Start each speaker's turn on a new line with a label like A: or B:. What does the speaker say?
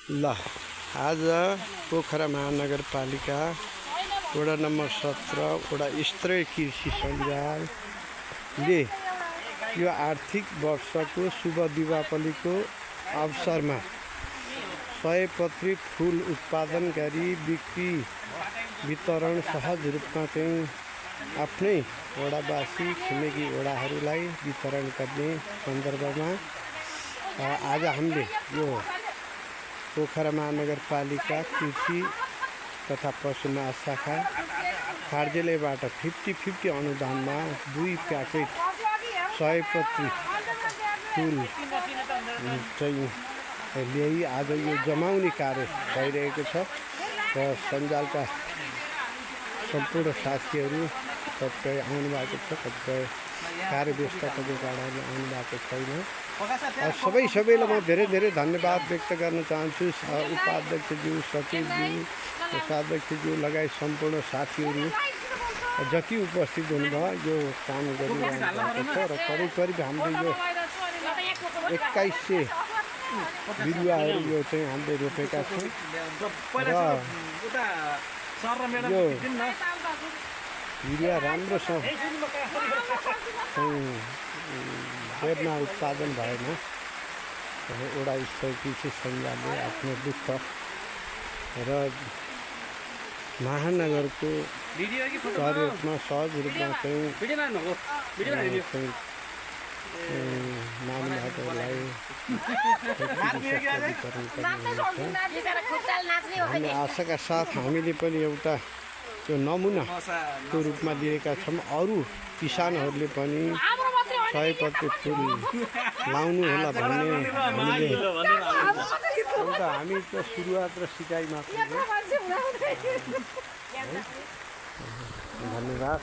A: ल आज पोखरा महानगरपालिका वडा नम्बर 17 वडा स्तरीय कृषि सञ्जालले यो आर्थिक वर्षको शुभ दीपावलीको अवसरमा 100 पत्री फुल उत्पादन गरी बिक्री वितरण सहज रूपमा चाहिँ आफ्नै वडावासी छिमेकी वडाहरूलाई वितरण गर्ने सन्दर्भमा आज हामीले यो पोखरा महानगरपालिका कृषि तथा पशु शाखा कार्यालयबाट 50-50 अनुदानमा 2 प्याकेट 100 पत्री फुल चाहिँ ल्याई आज यो जमाउने कार्य भइरहेको छ र सञ्जालका सम्पूर्ण साथीहरू कतिपय आउनु भएको छ, कतिपय कार्यव्यस्तताको कारणले आउनु भएको छैन। सबैलाई म धेरै धन्यवाद व्यक्त गर्न चाहन्छु। उपाध्यक्षज्यू, सचिवज्यू, कोषाध्यक्षज्यू लगायत सम्पूर्ण साथीहरू जति उपस्थित हुनुभयो यो काम गरिरहेको छ र करिब हामीले यो 2100 बिरुवाहरू यो चाहिँ हामीले रोपेका छौँ र यो बिरुवा राम्रोसँग बेरमा उत्पादन भएन। वडा स्तरीय कृषि सञ्जालले आफ्नो दुःख र महानगरको सहयोगमा सहज रूपमा चाहिँ नानीहरूलाई भन्ने आशाका साथ हामीले पनि एउटा त्यो नमुनाको रूपमा लिएका छौँ। अरू किसानहरूले पनि 100 पत्री फुल लाउनु होला भन्ने हामी त सुरुवात र सिकाइ मात्र हो। धन्यवाद।